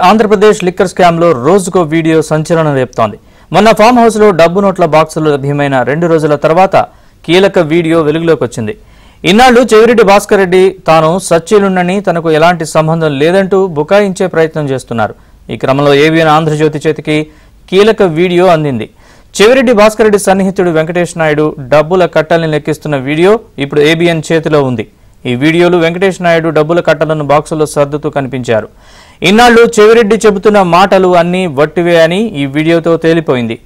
Andhra Pradesh liquor scam లో రోజుకో video సంచలనం రేపుతోంది. మొన్న ఫామ్ హౌస్ లో డబ్బు నోట్ల బాక్సులు లభ్యమైన 2 రోజుల తర్వాత కీలక వీడియో వెలుగులోకి వచ్చింది. ఇన్నాళ్లు చెవిరెడ్డి భాస్కర్ రెడ్డి తాను సచ్ఛీలున్నని తనకు ఎలాంటి సంబంధం లేదంటూ బుకాయించే ప్రయత్నం చేస్తున్నారు. ఈ క్రమంలో ఏబిఎన్ ఆంధ్రజ్యోతి చేతికి కీలక వీడియో అందింది. చెవిరెడ్డి భాస్కర్ రెడ్డి సన్నిహితుడు వెంకటేష్ నాయుడు డబ్బుల కట్టల్ని లెక్కిస్తున్న వీడియో ఇప్పుడు ఏబిఎన్ చేతిలో ఉంది. ఈ వీడియోలో వెంకటేష్ నాయుడు డబ్బుల కట్టలను బాక్సులో సర్దుతూ కనిపించారు. ఇన్నాళ్లు చెవిరెడ్డి చెబుతున్న మాటలు అన్నీ వట్టివే అని ఈ వీడియోతో తేలిపోయింది.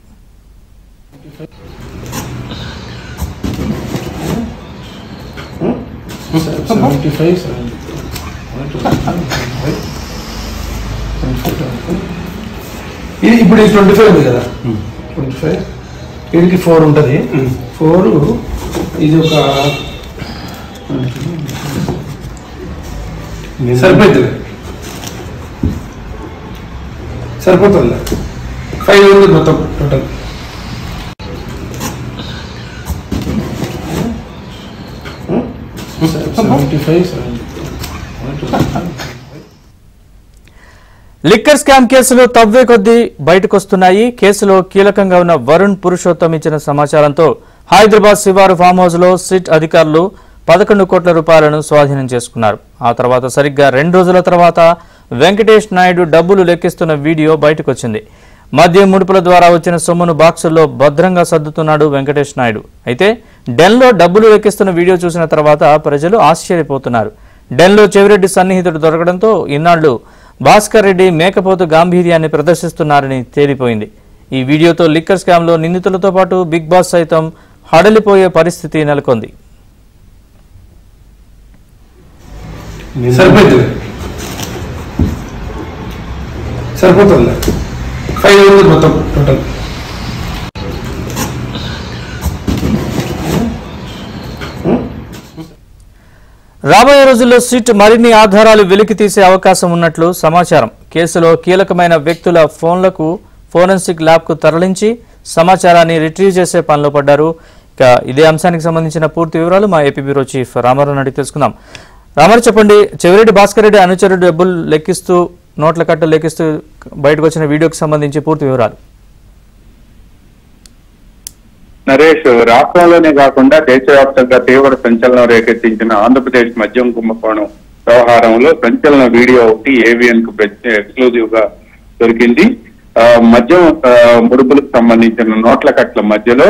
ఇప్పుడు 25 ఉంది కదా, 25 వీడికి 4 ఉంటుంది. 4 ఇది ఒక సరిపోతుంది. 5 ఉంది మొత్తం టోటల్. లిక్కర్ స్కామ్ కేసులో తవ్వే కొద్దీ బయటకొస్తున్నాయి. కేసులో కీలకంగా ఉన్న వరుణ్ పురుషోత్తం ఇచ్చిన సమాచారంతో హైదరాబాద్ శివారు ఫామ్ హౌస్ లో సిట్ అధికారులు 11 కోట్ల రూపాయలను స్వాధీనం చేసుకున్నారు. ఆ తర్వాత సరిగ్గా 2 రోజుల తర్వాత వెంకటేష్ నాయుడు డబ్బులు లెక్కిస్తున్న వీడియో బయటకొచ్చింది. మద్యం ముడుపుల ద్వారా వచ్చిన సొమ్మును బాక్సుల్లో భద్రంగా సర్దుతున్నాడు వెంకటేష్ నాయుడు. అయితే డెన్లో డబ్బులు లెక్కిస్తున్న వీడియో చూసిన తర్వాత ప్రజలు ఆశ్చర్యపోతున్నారు. డెన్లో చెవిరెడ్డి సన్నిహితుడు దొరకడంతో ఇన్నాళ్లు భాస్కర్ రెడ్డి మేకపోతు గాంభీర్యాన్ని ప్రదర్శిస్తున్నారని తేలిపోయింది. ఈ వీడియోతో లిక్కర్ స్కామ్ లో నిందితులతో పాటు బిగ్ బాస్ సైతం హడలిపోయే పరిస్థితి నెలకొంది. సరిపోతుంది. 5 ఉంది మొత్తం టోటల్. రాబోయే రోజుల్లో సిట్ మరిన్ని ఆధారాలు వెలికి తీసే అవకాశం ఉన్నట్లు సమాచారం. కేసులో కీలకమైన వ్యక్తుల ఫోన్లకు ఫోరెన్సిక్ ల్యాబ్కు తరలించి సమాచారాన్ని రిట్రీవ్ చేసే పనిలో పడ్డారు. ఇక ఇదే అంశానికి సంబంధించిన పూర్తి వివరాలు మా ఏపీ బ్యూరో చీఫ్ రామారావు అడిగి తెలుసుకుందాం. రామారావు చెప్పండి, చెవిరెడ్డి భాస్కర్ రెడ్డి అనుచరుడు డబ్బులు లెక్కిస్తూ నోట్ల కట్టలు లెక్కిస్తూ బయటకు వచ్చిన వీడియోకి సంబంధించి పూర్తి వివరాలు. నరేష్, రాష్ట్రంలోనే కాకుండా దేశవ్యాప్తంగా తీవ్ర సంచలనం రేకెత్తించిన ఆంధ్రప్రదేశ్ మద్యం కుంభకోణం వ్యవహారంలో సంచలన వీడియో ఒకటి ఏబిఎన్ కు ఎక్స్క్లూజివ్ గా దొరికింది. మద్యం ముడుపులకు సంబంధించిన నోట్ల కట్ల మధ్యలో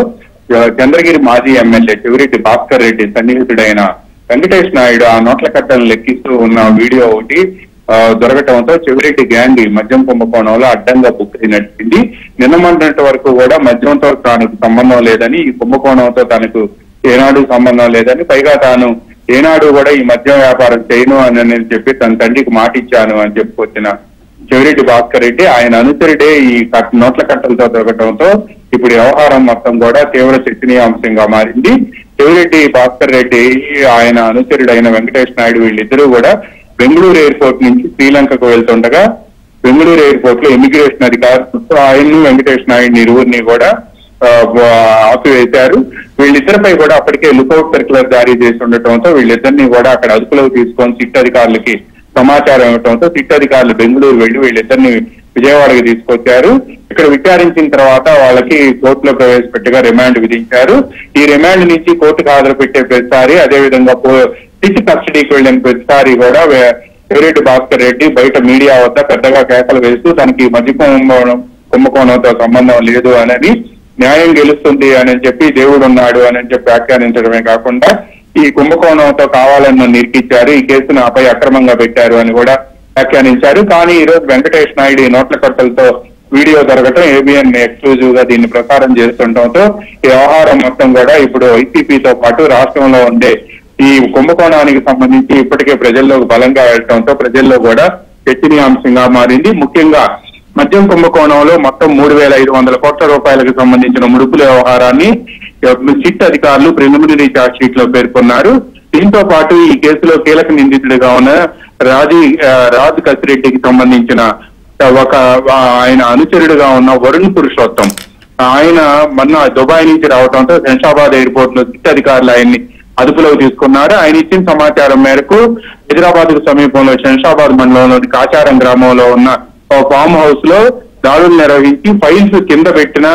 చంద్రగిరి మాజీ ఎమ్మెల్యే చెవిరెడ్డి భాస్కర్ రెడ్డి సన్నిహితుడైన వెంకటేష్ నాయుడు ఆ నోట్ల కట్టలను లెక్కిస్తూ ఉన్న వీడియో ఒకటి దొరకటంతో చెవిరెడ్డి గ్యాంగ్ మద్యం కుంభకోణంలో అడ్డంగా బుక్ నడిచింది. నిన్న మొన్నటి వరకు కూడా మద్యంతో తనకు సంబంధం లేదని, ఈ కుంభకోణంతో తనకు ఏనాడు సంబంధం లేదని, పైగా తాను ఏనాడు కూడా ఈ మద్యం వ్యాపారం చేయను అని చెప్పి తన తండ్రికి మాట ఇచ్చాను అని చెప్పుకొచ్చిన చెవిరెడ్డి భాస్కర్ రెడ్డి ఆయన అనుచరుడే ఈ నోట్ల కట్టలతో దొరకటంతో ఇప్పుడు వ్యవహారం మొత్తం కూడా తీవ్ర చర్చనీయాంశంగా మారింది. చెవిరెడ్డి భాస్కర్ రెడ్డి ఆయన అనుచరుడైన వెంకటేష్ నాయుడు వీళ్ళిద్దరూ కూడా బెంగళూరు ఎయిర్పోర్ట్ నుంచి శ్రీలంకకు వెళ్తుండగా బెంగళూరు ఎయిర్పోర్ట్ లో ఇమిగ్రేషన్ అధికారులు ఆయన్ను వెంకటేష్ నాయుడిని ఇరువురిని కూడా ఆపివేశారు. వీళ్ళిద్దరిపై కూడా అప్పటికే లుకౌట్ సర్క్యులర్ జారీ చేసి ఉండటంతో వీళ్ళిద్దరిని కూడా అక్కడ అదుపులోకి తీసుకొని సిట్ అధికారులకి సమాచారం ఇవ్వడంతో సిట్ అధికారులు బెంగళూరు వెళ్లి వీళ్ళిద్దరిని విజయవాడకి తీసుకొచ్చారు. ఇక్కడ విచారించిన తర్వాత వాళ్ళకి కోర్టులో ప్రవేశపెట్టగా రిమాండ్ విధించారు. ఈ రిమాండ్ నుంచి కోర్టుకు హాజరు పెట్టే ప్రతిసారి, అదేవిధంగా సిట్ కస్టడీకి వెళ్లిన ప్రతిసారి కూడా చెవిరెడ్డి భాస్కర్ రెడ్డి బయట మీడియా వద్ద పెద్దగా కేకలు వేస్తూ తనకి మద్య కుంభకోణంతో సంబంధం లేదు అని, న్యాయం గెలుస్తుంది అని చెప్పి దేవుడు ఉన్నాడు అని చెప్పి వ్యాఖ్యానించడమే కాకుండా ఈ కుంభకోణంతో కావాలని నిరికించారు, ఈ కేసును ఆపై అక్రమంగా పెట్టారు అని కూడా వ్యాఖ్యానించారు. కానీ ఈ రోజు వెంకటేష్ నాయుడు ఈ నోట్ల కట్టలతో వీడియో దొరకటం ఏబిఎన్ ఎక్స్క్లూజివ్ గా దీన్ని ప్రసారం చేస్తుండటంతో ఈ వ్యవహారం మొత్తం కూడా ఇప్పుడు వైసీపీతో పాటు రాష్ట్రంలో ఉండే ఈ కుంభకోణానికి సంబంధించి ఇప్పటికే ప్రజల్లోకి బలంగా వెళ్ళటంతో ప్రజల్లో కూడా చర్చనీయాంశంగా మారింది. ముఖ్యంగా మద్యం కుంభకోణంలో మొత్తం 3,500 కోట్ల రూపాయలకు సంబంధించిన ముడుపుల వ్యవహారాన్ని సిట్ అధికారులు ప్రిలిమినరీ ఛార్జ్ షీట్ లో పేర్కొన్నారు. దీంతో పాటు ఈ కేసులో కీలక నిందితుడిగా ఉన్న రాజ్ కసిరెడ్డికి సంబంధించిన ఒక ఆయన అనుచరుడుగా ఉన్న వరుణ్ పురుషోత్తం ఆయన మొన్న దుబాయ్ నుంచి రావడంతో శంషాబాద్ ఎయిర్పోర్ట్ లో సిట్ అధికారులు ఆయన్ని అదుపులోకి తీసుకున్నారు. ఆయన ఇచ్చిన సమాచారం మేరకు హైదరాబాద్ కు సమీపంలో శంషాబాద్ మండలంలోని కాచారం గ్రామంలో ఉన్న ఫామ్ హౌస్ లో దాడులు నిర్వహించి ఫైల్స్ కింద పెట్టిన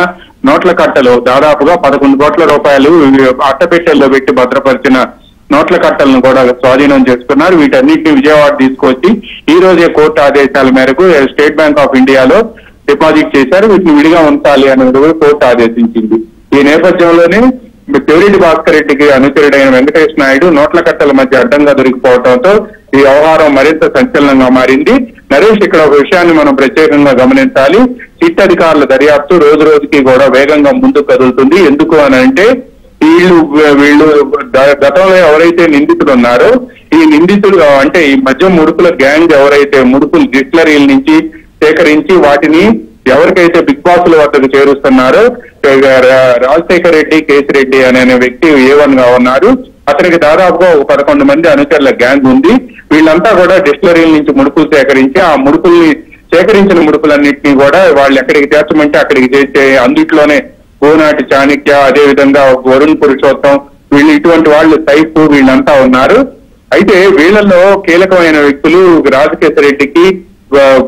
నోట్ల కట్టలు దాదాపుగా 11 కోట్ల రూపాయలు అట్టపెట్టెల్లో పెట్టి భద్రపరిచిన నోట్ల కట్టలను కూడా స్వాధీనం చేసుకున్నారు. వీటన్నిటిని విజయవాడ తీసుకొచ్చి ఈ రోజే కోర్టు ఆదేశాల మేరకు స్టేట్ బ్యాంక్ ఆఫ్ ఇండియాలో డిపాజిట్ చేశారు. వీటిని విడిగా ఉంచాలి అనేది కూడా కోర్టు ఆదేశించింది. ఈ నేపథ్యంలోనే చెవిరెడ్డి భాస్కర్ రెడ్డికి అనుచరుడైన వెంకటేష్ నాయుడు నోట్ల కట్టల మధ్య అడ్డంగా దొరికిపోవడంతో ఈ వ్యవహారం మరింత సంచలనంగా మారింది. నరేష్, ఇక్కడ ఒక విషయాన్ని మనం ప్రత్యేకంగా గమనించాలి. సిట్ అధికారుల దర్యాప్తు రోజు రోజుకి కూడా వేగంగా ముందుకు కదులుతుంది. ఎందుకు అని అంటే వీళ్ళు గతంలో ఎవరైతే నిందితులు ఉన్నారో ఈ నిందితులు అంటే ఈ మద్యం ముడుపుల గ్యాంగ్ ఎవరైతే ముడుపులు డిస్టిలరీల నుంచి సేకరించి వాటిని ఎవరికైతే బిగ్ బాస్ ల వద్దకు చేరుస్తున్నారో రాజశేఖర్ రెడ్డి, కేసిరెడ్డి అనే వ్యక్తి A1 గా ఉన్నారు. అతనికి దాదాపుగా 11 మంది అనుచరుల గ్యాంగ్ ఉంది. వీళ్ళంతా కూడా డిస్టిలరీల నుంచి ముడుపులు సేకరించి ఆ ముడుపుల్ని సేకరించిన ముడుపులన్నింటినీ కూడా వాళ్ళు ఎక్కడికి చేర్చమంటే అక్కడికి చేర్చే అందుట్లోనే గోనాటి చాణక్య, అదే విధంగా వరుణ్ పురుషోత్తం, వీళ్ళు ఇటువంటి వాళ్ళు సైఫ్ వీళ్ళంతా ఉన్నారు. అయితే వీళ్ళల్లో కీలకమైన వ్యక్తులు రాజశేఖర రెడ్డికి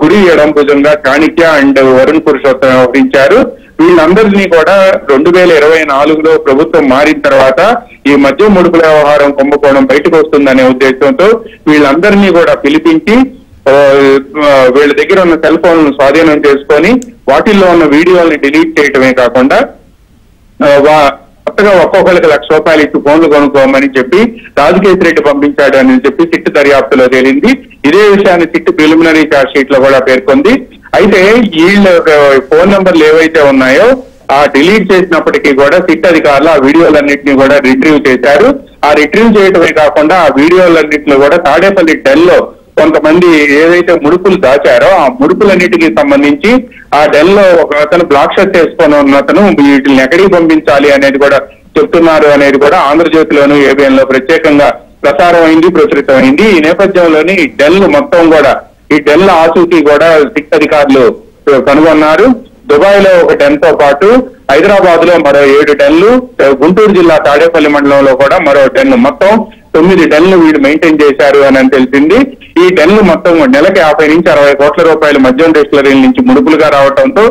గుడి ఎడం భుజంగా చాణక్య అండ్ వరుణ్ పురుషోత్తం వ్యవహరించారు. వీళ్ళందరినీ కూడా 2024లో ప్రభుత్వం మారిన తర్వాత ఈ మద్యం ముడుపుల వ్యవహారం కుంభకోణం బయటకు వస్తుందనే ఉద్దేశంతో వీళ్ళందరినీ కూడా పిలిపించి వీళ్ళ దగ్గర ఉన్న సెల్ ఫోన్లను స్వాధీనం చేసుకొని వాటిల్లో ఉన్న వీడియోల్ని డిలీట్ చేయటమే కాకుండా కొత్తగా ఒక్కొక్కరికి ₹1,00,000 ఇచ్చి ఫోన్లు కొనుక్కోమని చెప్పి రాజకేశ్ రెడ్డి పంపించాడు అని చెప్పి సిట్ దర్యాప్తులో తేలింది. ఇదే విషయాన్ని సిట్ ప్రిలిమినరీ ఛార్జ్ షీట్ లో కూడా పేర్కొంది. అయితే వీళ్ళ ఫోన్ నంబర్లు ఏవైతే ఉన్నాయో ఆ డిలీట్ చేసినప్పటికీ కూడా సిట్ అధికారులు ఆ వీడియోలన్నింటినీ కూడా రిట్రీవ్ చేశారు. ఆ రిట్రీవ్ చేయటమే కాకుండా ఆ వీడియోలన్నింటిలో కూడా తాడేపల్లి డెల్ లో కొంతమంది ఏదైతే ముడుపులు దాచారో ఆ ముడుపులన్నిటికీ సంబంధించి ఆ డెల్ లో ఒక అతను బ్లాక్ షర్ట్ వేసుకొని ఉన్న అతను వీటిని ఎక్కడికి పంపించాలి అనేది కూడా చెప్తున్నారు అనేది కూడా ఆంధ్రజ్యోతిలోను ABN లో ప్రత్యేకంగా ప్రసారం అయింది, ప్రచురితమైంది. ఈ నేపథ్యంలోని డెల్ మొత్తం కూడా ఈ డెల్ ఆచూకీ కూడా సిట్ అధికారులు కనుగొన్నారు. దుబాయ్ లో ఒక 10 తో పాటు హైదరాబాద్ లో మరో 7 డెన్లు, గుంటూరు జిల్లా తాడేపల్లి మండలంలో కూడా మరో 10, మొత్తం 9 డెన్లు వీళ్ళు మెయింటైన్ చేశారు అని తెలిసింది. ఈ డెన్లు మొత్తం నెలకి 50 నుంచి 60 కోట్ల రూపాయలు మద్యం డిస్టిలరీల నుంచి ముడుపులుగా రావడంతో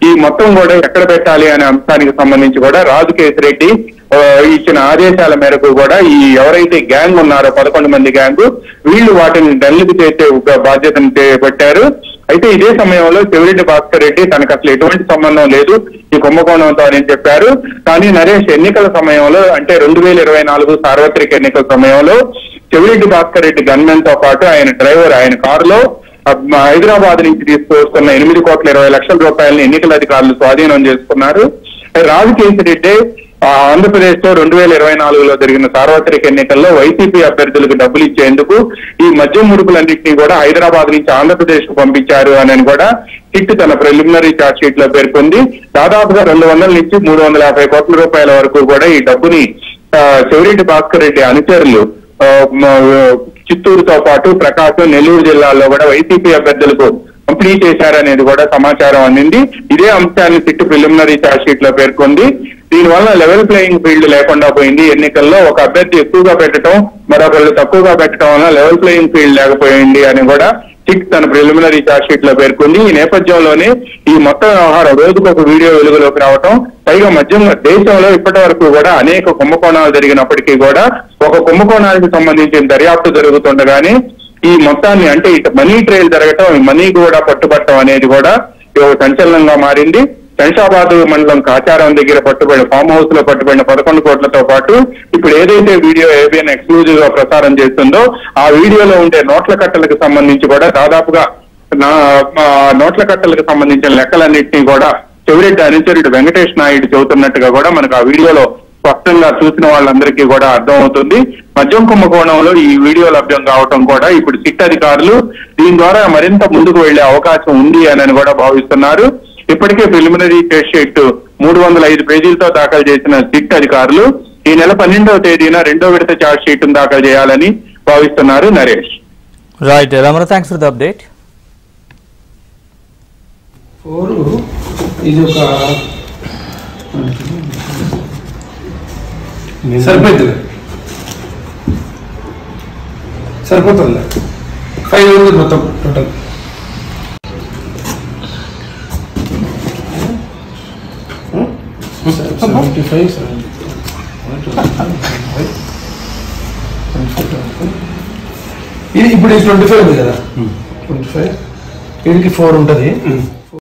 ఈ మొత్తం కూడా ఎక్కడ పెట్టాలి అనే అంశానికి సంబంధించి కూడా రాజకేశ్ రెడ్డి ఇచ్చిన ఆదేశాల మేరకు కూడా ఈ ఎవరైతే గ్యాంగ్ ఉన్నారో 11 మంది గ్యాంగ్ వీళ్ళు వాటిని డెన్లకు చేసే బాధ్యతను చేపట్టారు. అయితే ఇదే సమయంలో చెవిరెడ్డి భాస్కర్ రెడ్డి తనకు అసలు ఎటువంటి సంబంధం లేదు ఈ కుంభకోణంతో అని చెప్పారు. కానీ నరేష్ ఎన్నికల సమయంలో అంటే 2024 సార్వత్రిక ఎన్నికల సమయంలో చెవిరెడ్డి భాస్కర్ రెడ్డి గన్మెన్ తో పాటు ఆయన డ్రైవర్ ఆయన కారులో హైదరాబాద్ నుంచి తీసుకొస్తున్న 8,20,00,000 రూపాయలని ఎన్నికల అధికారులు స్వాధీనం చేసుకున్నారు. రాజకేశ్ రెడ్డి ఆంధ్రప్రదేశ్ లో 2024లో జరిగిన సార్వత్రిక ఎన్నికల్లో వైసీపీ అభ్యర్థులకు డబ్బులు ఇచ్చేందుకు ఈ మద్యం ముడుపులన్నింటినీ కూడా హైదరాబాద్ నుంచి ఆంధ్రప్రదేశ్ కు పంపించారు అని కూడా సిట్ తన ప్రిలిమినరీ ఛార్జ్ షీట్ లో పేర్కొంది. దాదాపుగా 200 నుంచి 350 కోట్ల రూపాయల వరకు కూడా ఈ డబ్బుని చెవిరెడ్డి భాస్కర్ రెడ్డి అనుచరులు చిత్తూరుతో పాటు ప్రకాశం, నెల్లూరు జిల్లాల్లో కూడా వైసీపీ అభ్యర్థులకు పంపిణీ చేశారనేది కూడా సమాచారం అందింది. ఇదే అంశాన్ని సిట్ ప్రిలిమినరీ ఛార్జ్ షీట్ లో పేర్కొంది. దీనివల్ల లెవెల్ ప్లేయింగ్ ఫీల్డ్ లేకుండా పోయింది. ఎన్నికల్లో ఒక అభ్యర్థి ఎక్కువగా పెట్టడం, మరొకళ్ళు తక్కువగా పెట్టడం వల్ల లెవెల్ ప్లేయింగ్ ఫీల్డ్ లేకపోయింది అని కూడా సిట్ తన ప్రిలిమినరీ ఛార్జ్ షీట్ లో పేర్కొంది. ఈ నేపథ్యంలోనే ఈ మొత్తం వ్యవహారం రోజుకు ఒక వీడియో వెలుగులోకి రావటం, పైగా దేశంలో ఇప్పటి వరకు కూడా అనేక కుంభకోణాలు జరిగినప్పటికీ కూడా ఒక కుంభకోణానికి సంబంధించిన దర్యాప్తు జరుగుతుండగానే ఈ మొత్తాన్ని అంటే ఇటు మనీ ట్రైల్ జరగటం, మనీ కూడా పట్టుబట్టడం అనేది కూడా ఒక సంచలనంగా మారింది. శంషాబాద్ మండలం కాచారం దగ్గర పట్టుబడిన ఫామ్ హౌస్ లో పట్టుబడిన 11 కోట్లతో పాటు ఇప్పుడు ఏదైతే వీడియో ABN ఎక్స్క్లూజివ్ గా ప్రసారం చేస్తుందో ఆ వీడియోలో ఉండే నోట్ల కట్టలకు సంబంధించి కూడా దాదాపుగా నోట్ల కట్టలకు సంబంధించిన లెక్కలన్నింటినీ కూడా చెవిరెడ్డి అనుచరుడు వెంకటేష్ నాయుడు చెబుతున్నట్టుగా కూడా మనకు ఆ వీడియోలో స్పష్టంగా చూసిన వాళ్ళందరికీ కూడా అర్థం అవుతుంది. మద్యం కుంభకోణంలో ఈ వీడియో లభ్యం కావటం కూడా ఇప్పుడు సిట్ అధికారులు దీని ద్వారా మరింత ముందుకు వెళ్లే అవకాశం ఉంది అని కూడా భావిస్తున్నారు. ఇప్పటికే ప్రిలిమినరీ ఛార్జ్ షీట్ 305 పేజీలతో దాఖలు చేసిన సిట్ అధికారులు ఈ నెల 12వ తేదీన 2వ విడత ఛార్జ్ షీట్ దాఖలు చేయాలని భావిస్తున్నారు. Naresh. Right Ramara, thanks for the update. ఇది ఒక సరిపోతుంది. సరిపోతుంది 5 ఉంది మొత్తం టోటల్. ఇది ఇప్పుడు 25 ఉంది కదా, 25 వీడికి 4 ఉంటుంది.